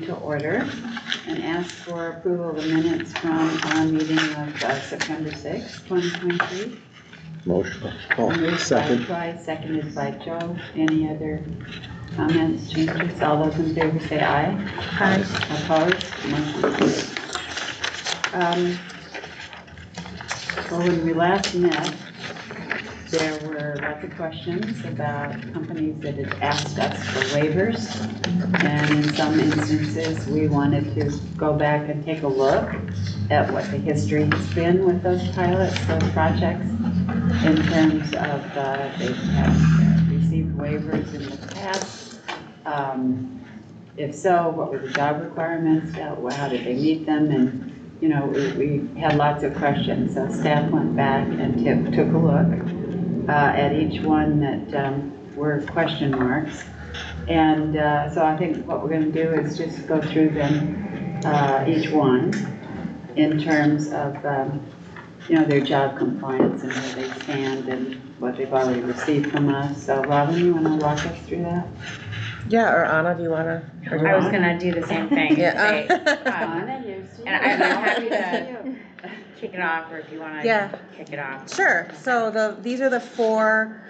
to order and ask for approval of the minutes from our meeting of September 6, 2023. Motion. Moved Second. by Troy, seconded by Joe. Any other comments, changes? All those in favor say aye. Aye. Opposed? Motion carries. Well, when we last met, there were lots of questions about companies that had asked us for waivers. And in some instances, we wanted to go back and take a look at what the history has been with those pilots, those projects, in terms of they have received waivers in the past. If so, what were the job requirements? How did they meet them? And you know, we had lots of questions, so staff went back and took a look at each one that were question marks. And so I think what we're going to do is just go through them, each one, in terms of, you know, their job compliance and where they stand and what they've already received from us. So Robin, you want to walk us through that? Yeah, or Anna, do you want to? I was gonna do the same thing. Yeah. Anna, here's to you. And I'm happy to kick it off, or if you wanna kick it off. Sure. So these are the 4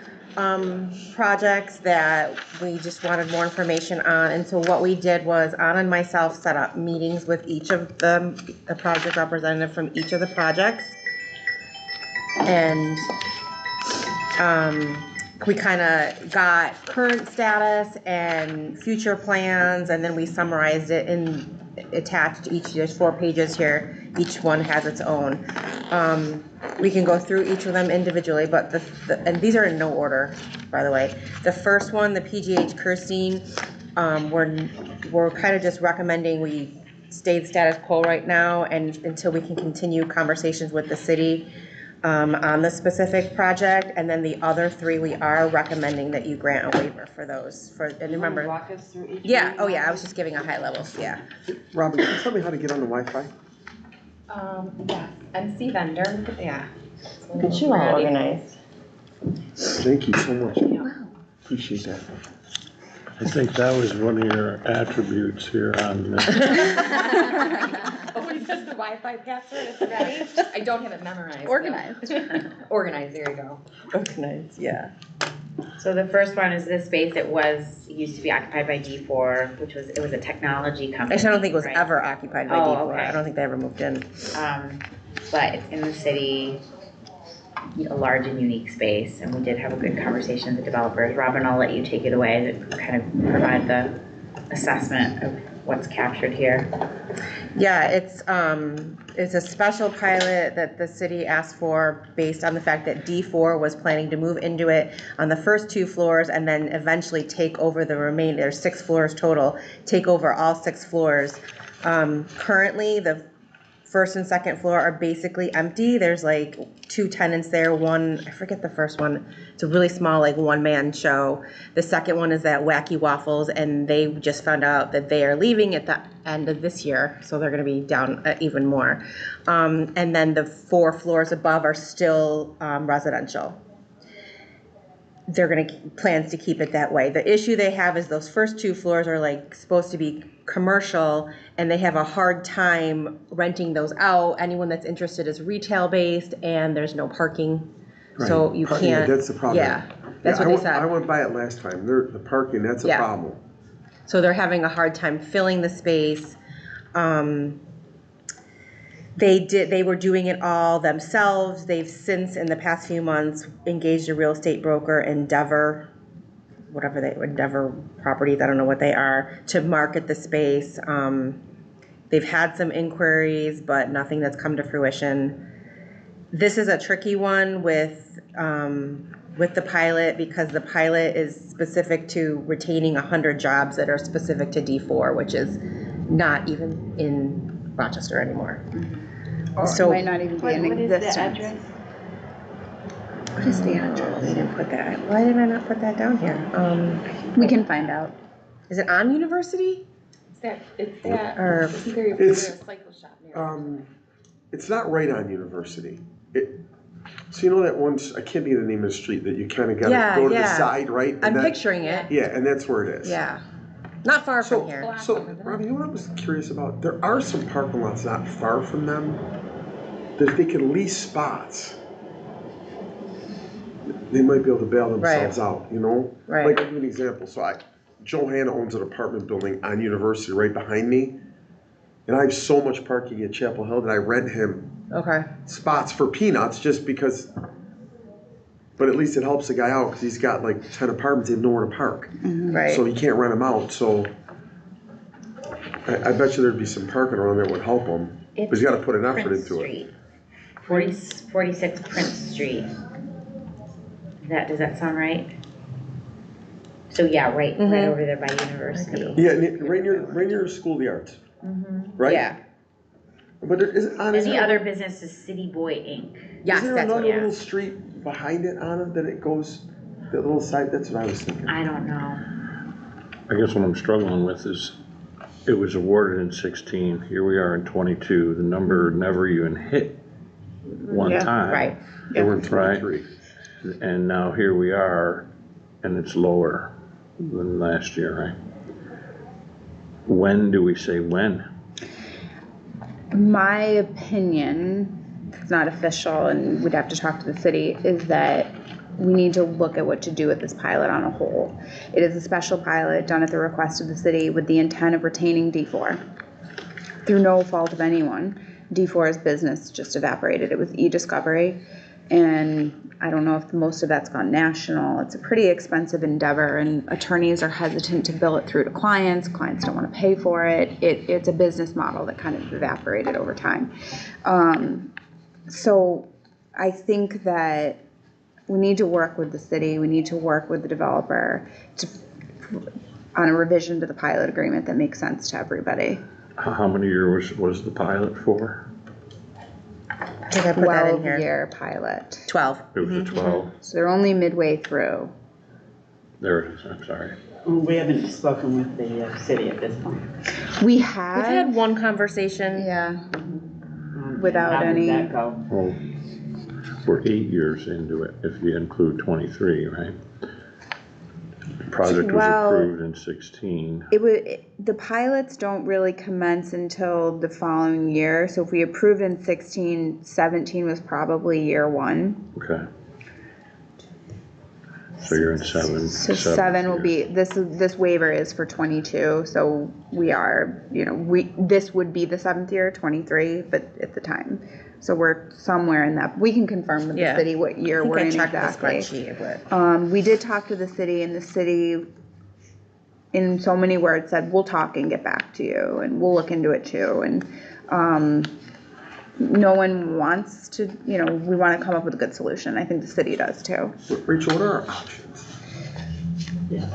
projects that we just wanted more information on. And so what we did was Anna and myself set up meetings with each of the project representative from each of the projects. And we kind of got current status and future plans, and then we summarized it and attached each. There's 4 pages here. Each one has its own. We can go through each of them individually, but and these are in no order, by the way. The first one, the PGH Kirstein, we're kind of just recommending we stay the status quo right now, and until we can continue conversations with the city on the specific project. And then the other 3, we are recommending that you grant a waiver for those. And remember, walk us through each yeah, one? oh yeah, I was just giving a high level, yeah. Robin, can you tell me how to get on the Wi-Fi? Yeah, MC vendor, yeah. Look at you all organized. Thank you so much. Appreciate that. I think that was one of your attributes here on this. Oh, he says the Wi-Fi password is ready? I don't have it memorized. Organized. Organized, there you go. Organized, yeah. So the first one is the space that used to be occupied by D4, which was a technology company. Actually, I don't think it was right? ever occupied by Oh, D4. okay. I don't think they ever moved in. But it's in the city, a large and unique space, and we did have a good conversation with the developers. Robin, I'll let you take it away to kind of provide the assessment of what's captured here. Yeah, it's a special pilot that the city asked for based on the fact that D4 was planning to move into it on the first 2 floors and then eventually take over the remaining. There's 6 floors total, take over all 6 floors. Currently, the first and second floor are basically empty. There's like 2 tenants there. One, I forget the first one. It's a really small, like 1-man show. The second one is that Wacky Waffles, and they just found out that they are leaving at the end of this year, so they're going to be down even more. And then the 4 floors above are still residential. They're going to plans to keep it that way. The issue they have is those first 2 floors are like supposed to be commercial, and they have a hard time renting those out. Anyone that's interested is retail based, and there's no parking, so you can't. Yeah, that's the problem. Yeah, that's what they said. I went by it last time. The parking, that's a problem. So they're having a hard time filling the space. They were doing it all themselves. They've since, in the past few months, engaged a real estate broker, Endeavor Properties, I don't know what they are, to market the space. They've had some inquiries, but nothing that's come to fruition. This is a tricky one with the pilot, because the pilot is specific to retaining 100 jobs that are specific to D4, which is not even in Rochester anymore. So it might not even be in What is the existence. address? What is the address? They didn't put that. Why did I not put that down here? We can find out. Is it on University? It's that, Or It's, a cycle shop near. it's not right on University. So you know that one, I can't think of the name of the street that you kind of got to go to the side, right? And I'm picturing it. Yeah, and that's where it is. Yeah. Not far from here. So, Robbie, you know what I was curious about? There are some parking lots not far from them that they can lease spots. They might be able to bail themselves out, you know? Right. Like, I'll give you an example. Johanna owns an apartment building on University right behind me. And I have so much parking at Chapel Hill that I rent him Okay. spots for peanuts just because, but at least it helps the guy out because he's got like 10 apartments, they have nowhere to park. Right. So he can't rent them out, so I bet you there'd be some parking around that would help him. But he's gotta put an effort Prince into it. Street, 46 Prince Street. Does that sound right? So yeah, right over there by University. Yeah, right near School of the Arts, right? Yeah. But there isn't, And the other business is City Boy Inc. Yes, is there that's what. another little street behind it, Anna, that it goes, that little side, that's what I was thinking. I don't know. I guess what I'm struggling with is, it was awarded in 16, here we are in 22, the number never even hit one Yeah, time. right. They were in 23. And now here we are, and it's lower than last year, right? When do we say when? My opinion, it's not official and we'd have to talk to the city, is that we need to look at what to do with this pilot on a whole. It is a special pilot done at the request of the city with the intent of retaining D4. Through no fault of anyone, D4's business just evaporated. It was e-discovery, and I don't know if most of that's gone national. It's a pretty expensive endeavor, and attorneys are hesitant to bill it through to clients. Clients don't want to pay for it. It's a business model that kind of evaporated over time. So I think that we need to work with the city. We need to work with the developer on a revision to the pilot agreement that makes sense to everybody. How many years was the pilot for? I think I put that in here. 12-year pilot. 12. It was a 12. So they're only midway through. There it is, I'm sorry. We haven't spoken with the city at this point. We We've have, had one conversation. yeah, without How any. did that go? Well, we're 8 years into it, if you include 23, right? The project was Well, approved in 16. The pilots don't really commence until the following year. So if we approved in 16, 17 was probably year one. Okay. So you're in seven. So seventh seven will year. be, this waiver is for 22, so we are, this would be the 7th year, 23, but at the time. So we're somewhere in that, we can confirm with the Yeah. city what year we're in exactly. I checked the spreadsheet, but. We did talk to the city, and the city, in so many words, said, we'll talk and get back to you, and we'll look into it too, and, no one wants to, we want to come up with a good solution. I think the city does too. Rachel, what are our options? Yeah.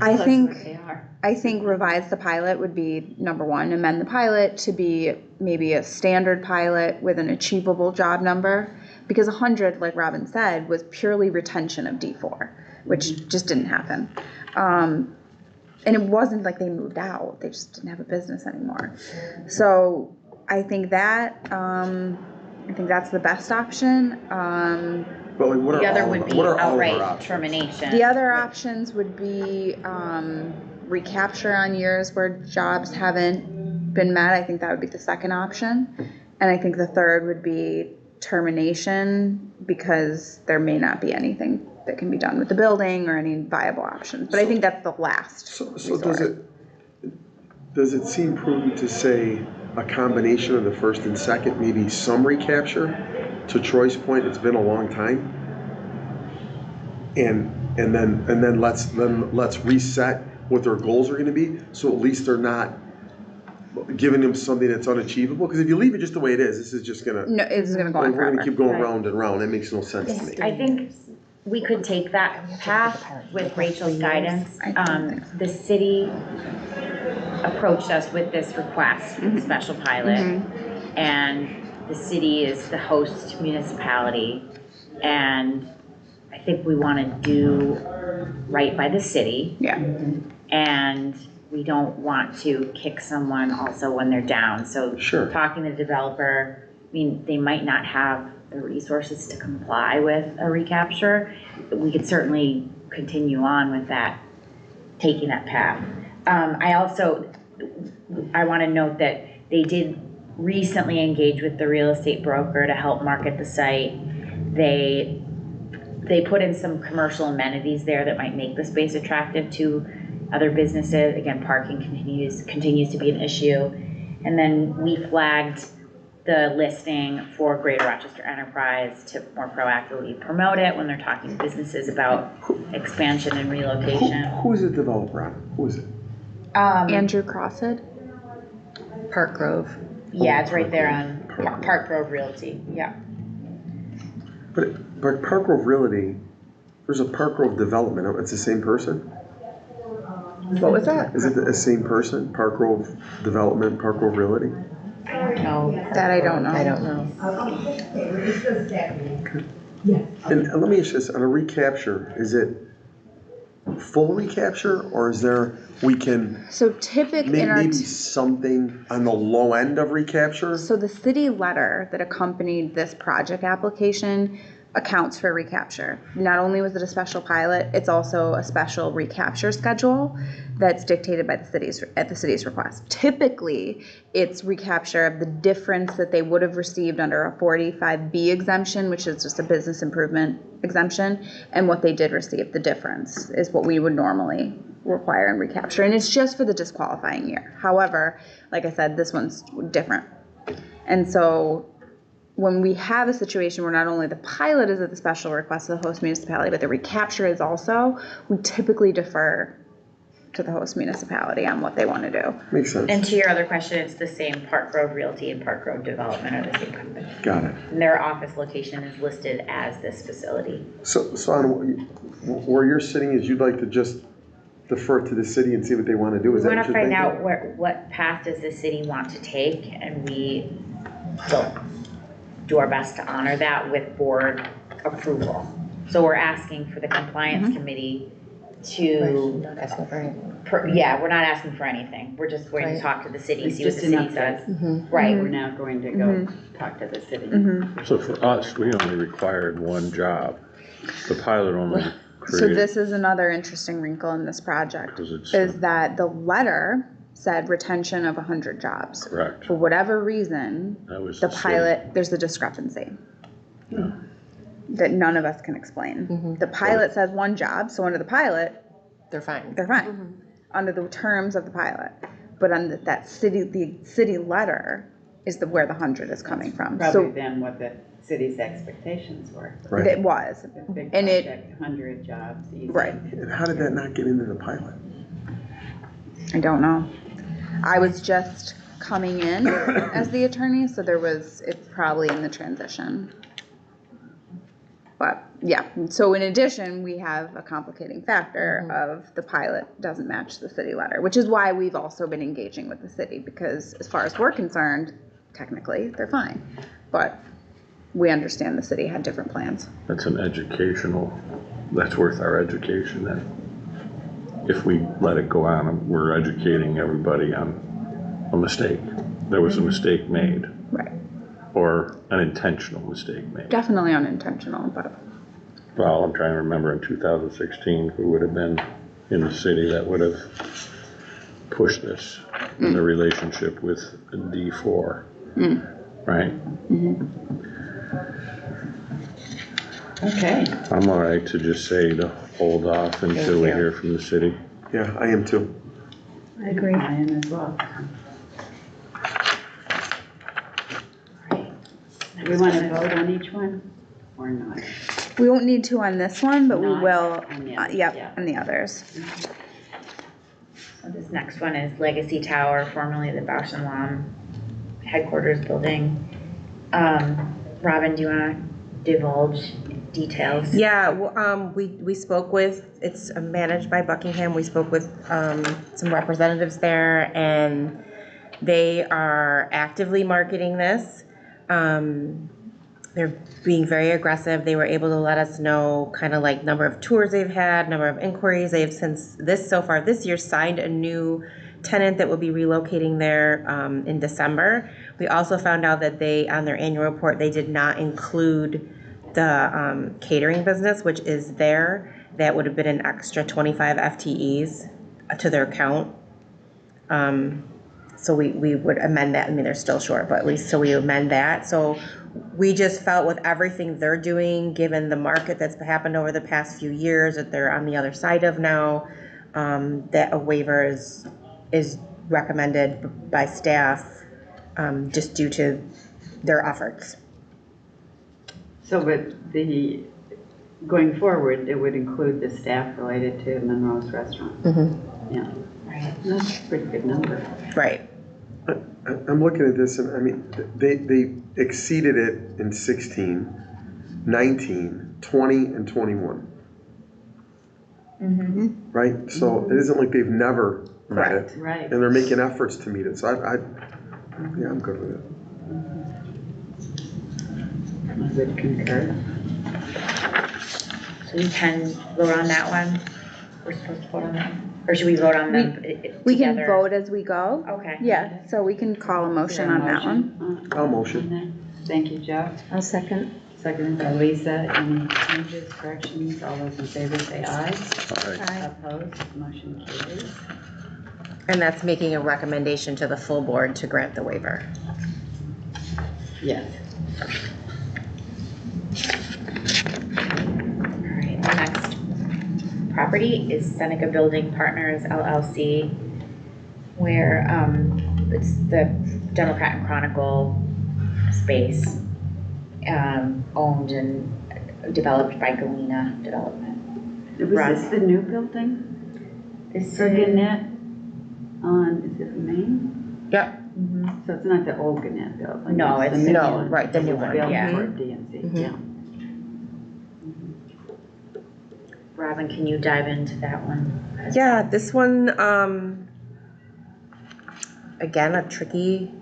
I Tell us think- what they are. I think revise the pilot would be number one, amend the pilot to be maybe a standard pilot with an achievable job number. Because 100, like Robin said, was purely retention of D4, which just didn't happen. And it wasn't like they moved out, they just didn't have a business anymore. So I think that's the best option. But like, The other would be what are all of our outright options? termination. The other options would be recapture on years where jobs haven't been met. I think that would be the second option. And I think the third would be termination, because there may not be anything that can be done with the building or any viable options. But I think that's the last So resort. does it seem prudent to say a combination of the first and second, maybe some recapture? To Troy's point, it's been a long time. And then let's reset what their goals are gonna be, so at least they're not giving them something that's unachievable. Because if you leave it just the way it is, this is just gonna, No, it's gonna go on we're forever. gonna keep going round and round. That makes no sense to me. I think we could take that path with Rachel's guidance. I don't think so. The city approached us with this request, the special pilot, and the city is the host municipality, and I think we want to do right by the city, Yeah. and we don't want to kick someone also when they're down. So Sure. talking to the developer, I mean, they might not have the resources to comply with a recapture. We could certainly continue on with that, taking that path. I want to note that they did recently engage with the real estate broker to help market the site. They put in some commercial amenities there that might make the space attractive to other businesses. Again, parking continues to be an issue. And then we flagged the listing for Greater Rochester Enterprise to more proactively promote it when they're talking to businesses about expansion and relocation. Who is the developer on? Who is it? Andrew Crosshead? Park Grove. Yeah, it's right there on Park Grove Realty, yeah. But Park Grove Realty, there's a Park Grove development, it's the same person? What was that? Is it the same person? Park Grove Development, Park Grove Realty? I don't know. That I don't know. I don't know. And let me ask you this, on a recapture, is it full recapture, or is there, we can, So typically in our, maybe something on the low end of recapture? so the city letter that accompanied this project application accounts for recapture. Not only was it a special pilot, it's also a special recapture schedule that's dictated by the city's request. Typically, it's recapture of the difference that they would have received under a 45B exemption, which is just a business improvement exemption, and what they did receive. The difference is what we would normally require in recapture, and it's just for the disqualifying year. However, like I said, this one's different. And so when we have a situation where not only the pilot is at the special request of the host municipality, but the recapture is also, we typically defer to the host municipality on what they want to do. Makes sense. And to your other question, it's the same Park Grove Realty and Park Grove Development are the same company. Got it. And their office location is listed as this facility. So on where you're sitting is you'd like to just defer to the city and see what they want to do? We Is that want what to you're find thinking? out what path does the city want to take, and we will do our best to honor that with board approval. So we're asking for the compliance committee to, Not asking for anything. yeah, we're not asking for anything. We're just going to Right. talk to the city, It's see what the just an city says. update. Right. We're now going to go talk to the city. So for us, we only required one job. The pilot only So created, this is another interesting wrinkle in this project, because it's is that the letter said retention of 100 jobs. correct. For whatever reason, That was the city. pilot, there's a discrepancy that none of us can explain. The pilot says one job, so under the pilot, They're fine. they're fine, under the terms of the pilot. But on the city letter is where the 100 is coming from. Probably So then what the city's expectations were. Right. it was, A big And it- project, 100 jobs, easy. right, And how did that not get into the pilot? I don't know. I was just coming in as the attorney, so it's probably in the transition. But, yeah, so in addition, we have a complicating factor of the pilot doesn't match the city letter, which is why we've also been engaging with the city, because as far as we're concerned, technically, they're fine. But we understand the city had different plans. That's that's worth our education then. If we let it go on, we're educating everybody on a mistake. There was a mistake made, Right. or an intentional mistake made. Definitely unintentional, but Well, I'm trying to remember in 2016, who would have been in the city that would have pushed this in the relationship with D4, right? Okay. I'm all right to just say to hold off until we hear from the city. Yeah, I am too. I agree. I am as well. Do we want to vote on each one or not? we won't need to on this one, but we Not will, on the others, yep, yeah. on the others. So this next one is Legacy Tower, formerly the Bausch and Lomb headquarters building. Robin, do you want to divulge details? Yeah, we spoke with, it's managed by Buckingham, we spoke with some representatives there, and they are actively marketing this. They're being very aggressive. They were able to let us know kind of like number of tours they've had, number of inquiries. They've so far this year signed a new tenant that will be relocating there in December. We also found out that on their annual report, they did not include the catering business, which is there. That would have been an extra 25 FTEs to their count So we would amend that. I mean, they're still short, but so we amend that. So we just felt with everything they're doing, given the market that's happened over the past few years that they're on the other side of now, that a waiver is recommended by staff, just due to their efforts. So with going forward, it would include the staff related to Monroe's Restaurant. Mm-hmm. Yeah, Right. that's a pretty good number. Right. I'm looking at this and I mean, they exceeded it in 16, 19, 20, and 21. Mm-hmm. Right? So it isn't like they've never met it. Right. And they're making efforts to meet it. So yeah, I'm good with it. I would concur. So we can vote on that one? We're supposed to vote on that? Or should we vote on them together? We can vote as we go. Okay. Yeah, so we can call a motion on that one. I'll motion. Thank you, Joe. I'll second. Seconded by Lisa. Any changes, corrections? All those in favor say aye. Aye. Opposed? Motion carries. And that's making a recommendation to the full board to grant the waiver. Yes. All right, the next property is Seneca Building Partners LLC, where it's the Democrat and Chronicle space, owned and developed by Galena Development. Was this the new building This for is, Gannett on, is it Main? Yep. So it's not the old Gannett building? No, the it's- new no, one. right, the new one, Built yeah. for DNC, Mhm. yeah. Robin, can you dive into that one? Yeah, this one, again, a tricky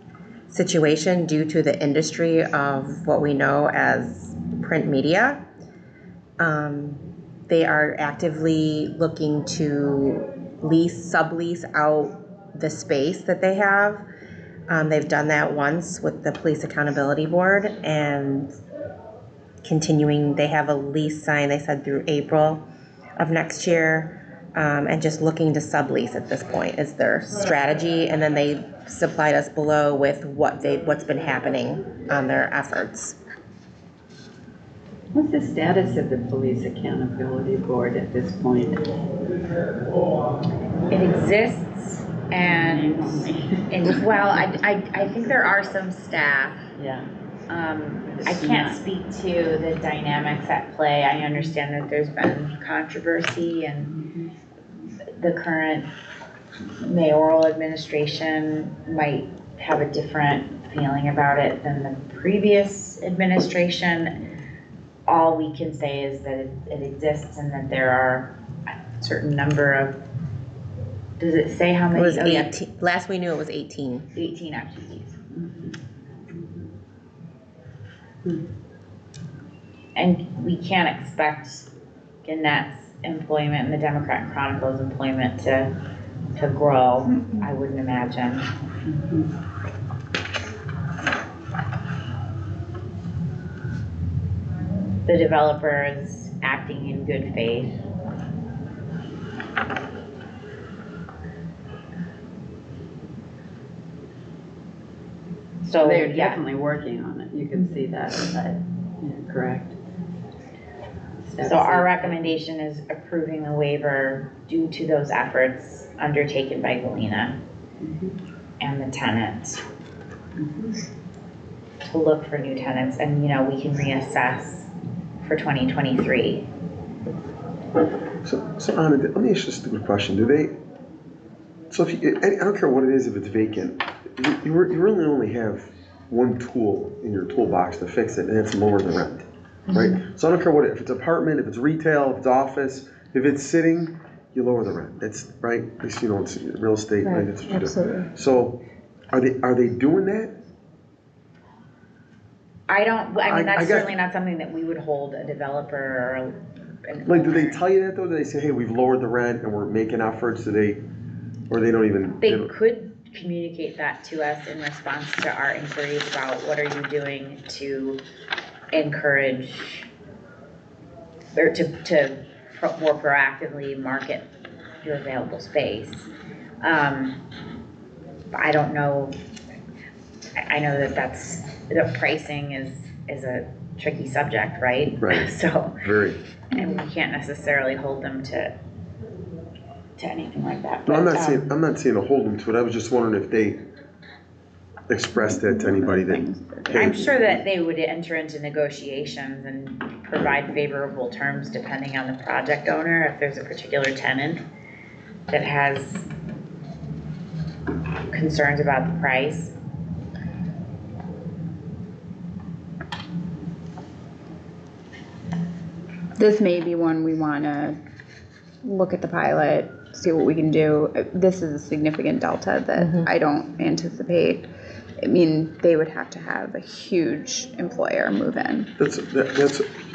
situation due to the industry of what we know as print media. They are actively looking to sublease out the space that they have. They've done that once with the Police Accountability Board and continuing, they have a lease signed, they said through April of next year, and just looking to sublease at this point is their strategy. And then they supplied us below with what's been happening on their efforts. What's the status of the Police Accountability Board at this point? It exists and well, I think there are some staff. Yeah. I can't speak to the dynamics at play. I understand that there's been controversy and the current mayoral administration might have a different feeling about it than the previous administration. All we can say is that it exists and that there are a certain number of, does it say how many? It was Oh, yeah, 18, last we knew it was 18. 18 activities. And we can't expect Gannett's employment and the Democrat and Chronicle's employment to grow, I wouldn't imagine. The developer is acting in good faith. So, They're yeah. definitely working on it. You can see that, yeah, correct. So our recommendation is approving the waiver due to those efforts undertaken by Galena and the tenant to look for new tenants, and we can reassess for 2023. So Anna, let me ask you a stupid question. So if I don't care what it is, if it's vacant, you really only have one tool in your toolbox to fix it, and it's lower the rent, right? So I don't care if it's apartment, if it's retail, if it's office, if it's sitting, you lower the rent. That's right. At least it's real estate, right? That's what you do. So are they doing that? I mean, that's I got- certainly not something that we would hold a developer or Like, do they tell you that though? Do they say, hey, we've lowered the rent and we're making efforts? Or they don't even? They could communicate that to us in response to our inquiries about what are you doing to encourage or to more proactively market your available space. I don't know, I know the pricing is a tricky subject, right? Right. So, Very. and we can't necessarily hold them to anything like that. No, I'm but, not saying to hold them to it. I was just wondering if they expressed that to anybody that. I'm sure that they would enter into negotiations and provide favorable terms depending on the project owner. If there's a particular tenant that has concerns about the price. This may be one we wanna look at the pilot, see what we can do. This is a significant delta that I don't anticipate. I mean, they would have to have a huge employer move in. That's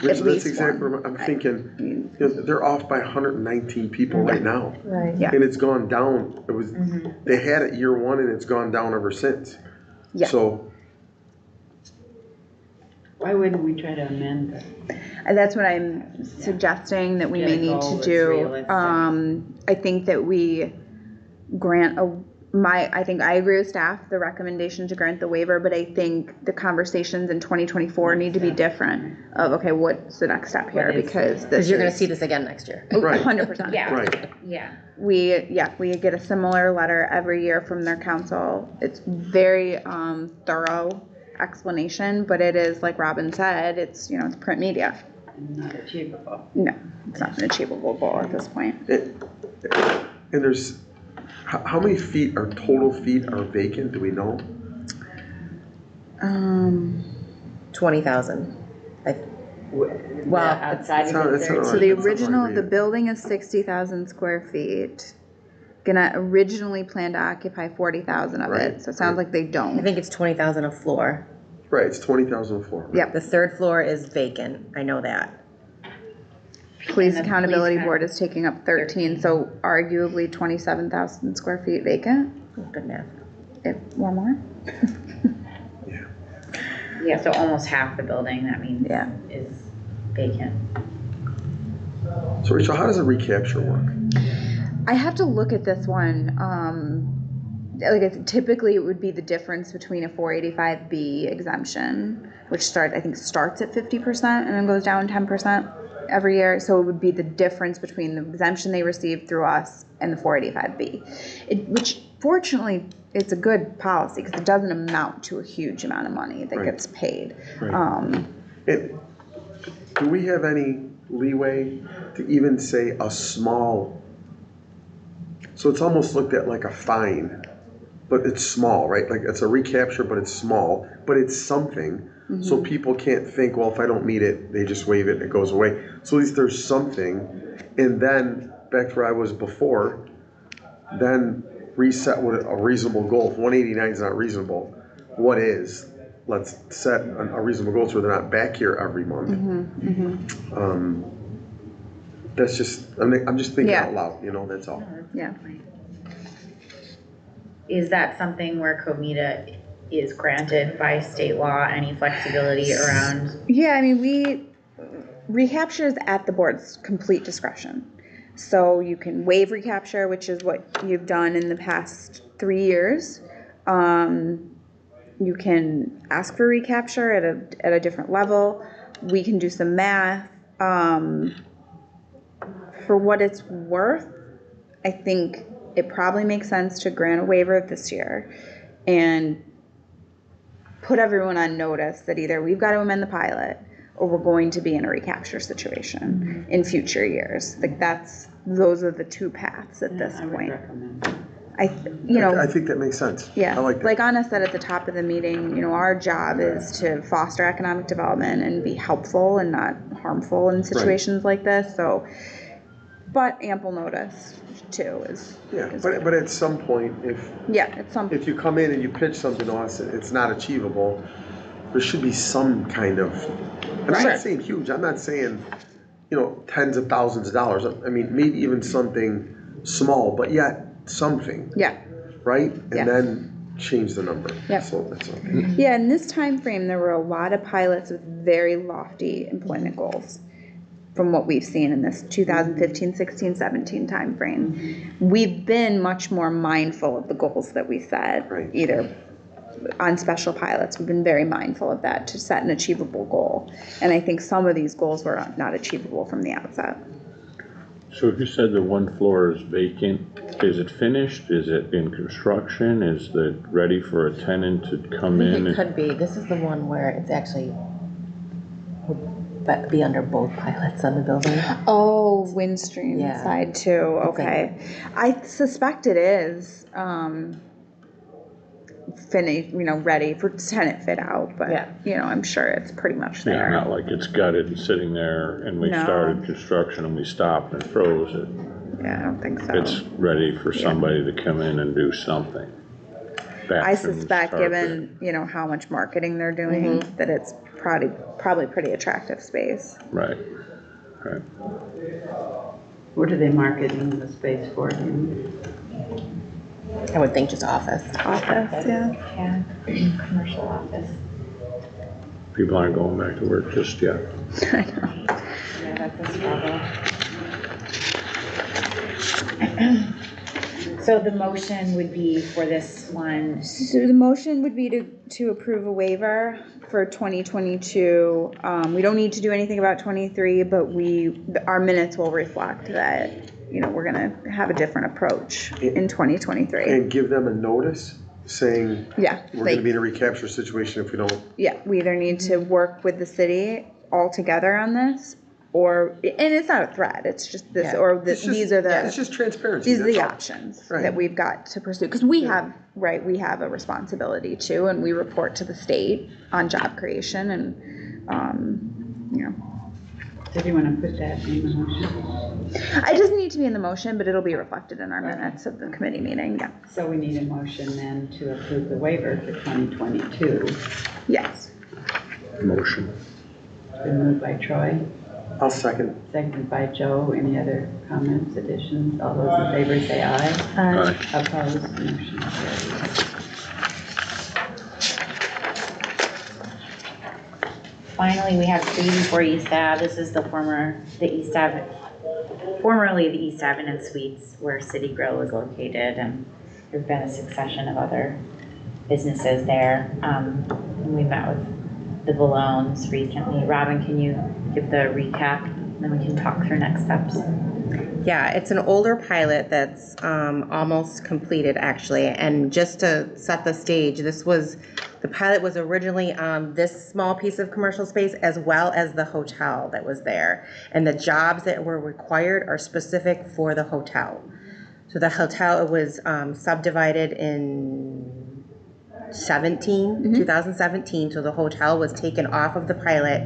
least exactly one. what I'm thinking. You know, they're off by 119 people right now. Right. Yeah. And it's gone down. It was, they had it year one and it's gone down ever since. Yeah. So, Why wouldn't we try to amend it? And that's what I'm suggesting that we Get may a need goal to that's do. realistic. I think that we grant I think I agree with staff, the recommendation to grant the waiver, but I think the conversations in 2024 need to be different of, okay, what's the next step here? What is- Because Because you're gonna see this again next year. Right. 100%. Yeah. right. Yeah. We get a similar letter every year from their council. It's very thorough explanation, but it is, like Robin said, it's print media. And not achievable. No, it's not an achievable goal at this point. And there's, how many total feet are vacant? Do we know? 20,000. Well, outside It's not- of it's the not So third. the That's not original, right. the building is 60,000 square feet. Gonna originally plan to occupy 40,000 of Right, it, so it sounds right. like they I don't. think it's 20,000 a floor. Right, it's 20,000 a floor. Yep, The third floor is vacant, I know that. Police And the Accountability police Board is taking up 13, so arguably 27,000 square feet vacant, Good math. or more. Yeah, so almost half the building, that means, Yeah. is vacant. So Rachel, how does a recapture work? I have to look at this one, typically it would be the difference between a 485B exemption, which I think starts at 50% and then goes down 10% every year. So it would be the difference between the exemption they received through us and the 485B. Which fortunately, it's a good policy because it doesn't amount to a huge amount of money that Right. gets paid. Right. And do we have any leeway to even say a small, so it's almost looked at like a fine, but it's small, right? Like it's a recapture, but it's small, but it's something. So people can't think, well, if I don't meet it, they just waive it and it goes away. So at least there's something. And then back to where I was before, then reset what a reasonable goal. If 189 is not reasonable, what is? Let's set a reasonable goal so they're not back here every month. That's just, I'm just thinking Yeah. out loud, that's all. Yeah. Is that something where COMIDA is granted by state law, any flexibility around? Yeah, I mean, recapture is at the board's complete discretion. So you can waive recapture, which is what you've done in the past 3 years. You can ask for recapture at a different level. We can do some math. For what it's worth, I think it probably makes sense to grant a waiver this year and put everyone on notice that either we've got to amend the pilot or we're going to be in a recapture situation in future years. Like those are the two paths at this I would point. recommend. I think that makes sense. Yeah, I like that. like Anna said at the top of the meeting, our job is to foster economic development and be helpful and not harmful in situations like this, so, but ample notice too is. Yeah, is but at some point, if you come in and you pitch something to us, and it's not achievable, there should be some kind of, I'm Right. not saying huge, I'm not saying, tens of thousands of dollars. I mean, maybe even something small, but yet something, Yeah, right? Yeah. And then change the number. Yep. So that's okay. yeah, in this time frame, there were a lot of pilots with very lofty employment goals. from what we've seen in this 2015, 16, 17 timeframe. We've been much more mindful of the goals that we set, Right. either on special pilots. We've been very mindful of that to set an achievable goal. And I think some of these goals were not achievable from the outset. So if you said the one floor is vacant, is it finished? Is it in construction? Is it ready for a tenant to come in? It could be, this is the one where it's actually would be under both pilots on the building. Oh, Windstream Yeah. side too, okay. I suspect it is, finished, ready for tenant fit out, but, Yeah. I'm sure it's pretty much Yeah, there. not like it's gutted and sitting there and we No. started construction and we stopped and froze it. Yeah, I don't think so. It's ready for somebody to come in and do something. I Bathrooms, suspect, carpet. given, how much marketing they're doing, that it's probably pretty attractive space. Right, right. What are they marketing the space for? Do you know? I would think just office. Office, yeah. Yeah, commercial office. People aren't going back to work just yet. I know. Yeah, that's a struggle. So the motion would be for this one, So the motion would be to approve a waiver for 2022. We don't need to do anything about 23, but our minutes will reflect that, we're gonna have a different approach in 2023. And give them a notice saying, Yeah, we're gonna be in a recapture situation if we don't. yeah, we either need to work with the city all together on this, and it's not a threat, it's just this, Yeah. or It's just- these are It's just transparency. these are the that's all. options Right. that we've got to pursue, because we have a responsibility too, and we report to the state on job creation and, So do you want to put that in the motion? it doesn't need to be in the motion, but it'll be reflected in our minutes of the committee meeting, yeah. So we need a motion then to approve the waiver for 2022. Yes. Motion. It's been moved by Troy, I'll second. seconded by Joe. Any other comments, additions? All those in favor say aye. Aye. Opposed, motion carries. finally, we have 84 East Ave. This is formerly the East Ave and Suites where City Grill is located, and there's been a succession of other businesses there. We met with the Vallones recently. Robin, can you give the recap, and then we can talk through next steps? Yeah, it's an older pilot that's almost completed actually, and just to set the stage, the pilot was originally on this small piece of commercial space as well as the hotel that was there, and the jobs that were required are specific for the hotel. So the hotel was subdivided in 2017, so the hotel was taken off of the pilot,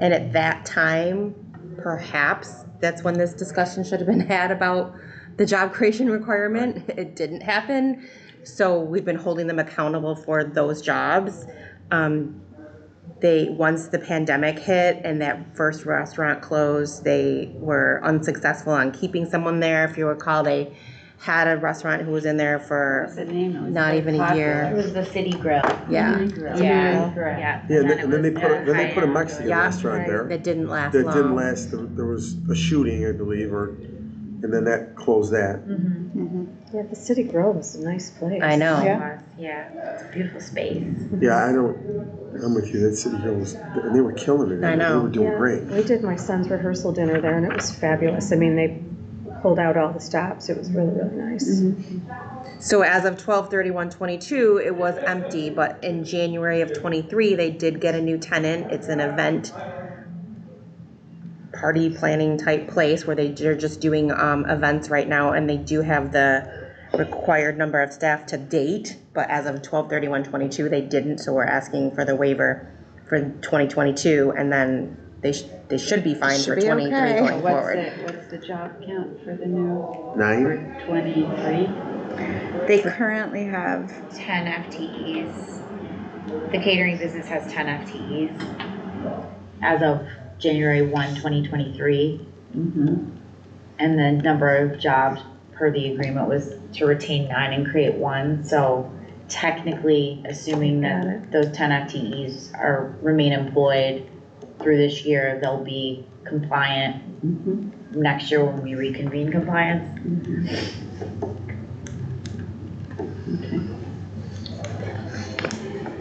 and at that time, perhaps that's when this discussion should have been had about the job creation requirement. It didn't happen, so we've been holding them accountable for those jobs. Once the pandemic hit and that first restaurant closed, they were unsuccessful on keeping someone there. If you recall, they had a restaurant who was in there for What's the name? It was not very even a popular. year. It was the City Grill. Yeah, Grill. Yeah, Correct. yeah. Yeah, and it then they was put, then they put a high-end. Mexican Yeah. restaurant there. that didn't last That long. didn't last, there was a shooting, I believe, and then that closed that. Yeah, the City Grill was a nice place. I know. Yeah, it's a beautiful space. Yeah, I'm with you, that City Hill was, and they were killing it. I know. They were doing Yeah, great. we did my son's rehearsal dinner there, and it was fabulous. I mean, they pulled out all the stops. It was really, really nice. So as of 12/31/22, it was empty, but in January of 23, they did get a new tenant. It's an event party planning type place where they're just doing events right now, and they do have the required number of staff to date, but as of 12/31/22, they didn't, so we're asking for the waiver for 2022, and then they should be fine for Should be 23 okay. going forward. What's the job count for the new, 9? for 23? They currently have 10 FTEs. The catering business has 10 FTEs as of January 1, 2023. Mm-hmm. And the number of jobs per the agreement was to retain 9 and create 1. So technically, assuming Got that those 10 FTEs remain employed, through this year, they'll be compliant next year when we reconvene compliance.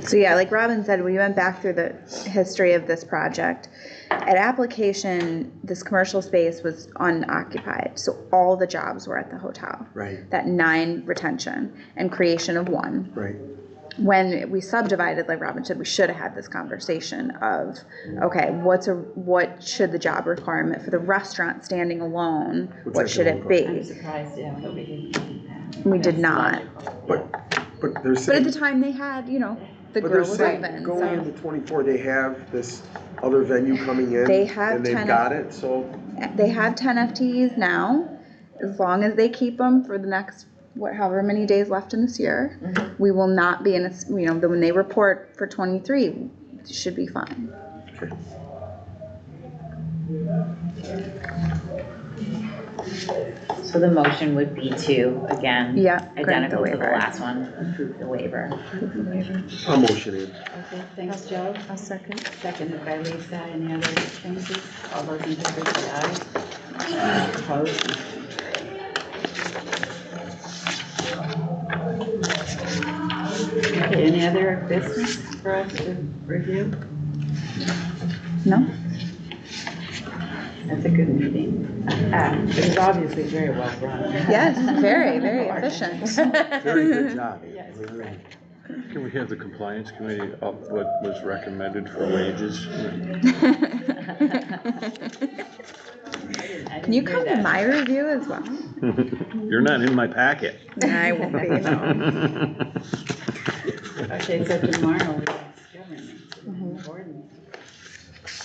So yeah, like Robin said, we went back through the history of this project. At application, this commercial space was unoccupied, so all the jobs were at the hotel. Right, That 9 retention and creation of 1. right. When we subdivided, like Robin said, we should have had this conversation of, okay, what should the job requirement for the restaurant standing alone, What's what that should gonna it look be? I'm surprised, yeah, that we didn't do that. We did That's not. logical. But they're But at saying, the time they had, you know, the but grill they're was saying, open, going so into 24, they have this other venue coming in. They have and they've 10 got it, so, they have 10 FTEs now. As long as they keep them for the next, however many days left in this year, we will not be in a, you know, when they report for 23, it should be fine. okay. So the motion would be to, again, Yeah, grant the identical to the waiver. last one, approve the waiver. I'll motion it. Okay, thanks, Joe. I'll second. Seconded by Lisa. Any other changes? All those in favor say aye. Opposed? Okay, any other business for us to review? No? That's a good meeting. It was obviously very well run. Yes, very, very efficient. Very good job. Yes. Really. Can we have the compliance committee up what was recommended for wages? Can you come to my review as well? You're not in my packet. I won't be, no. Okay, so tomorrow we have government, board meeting.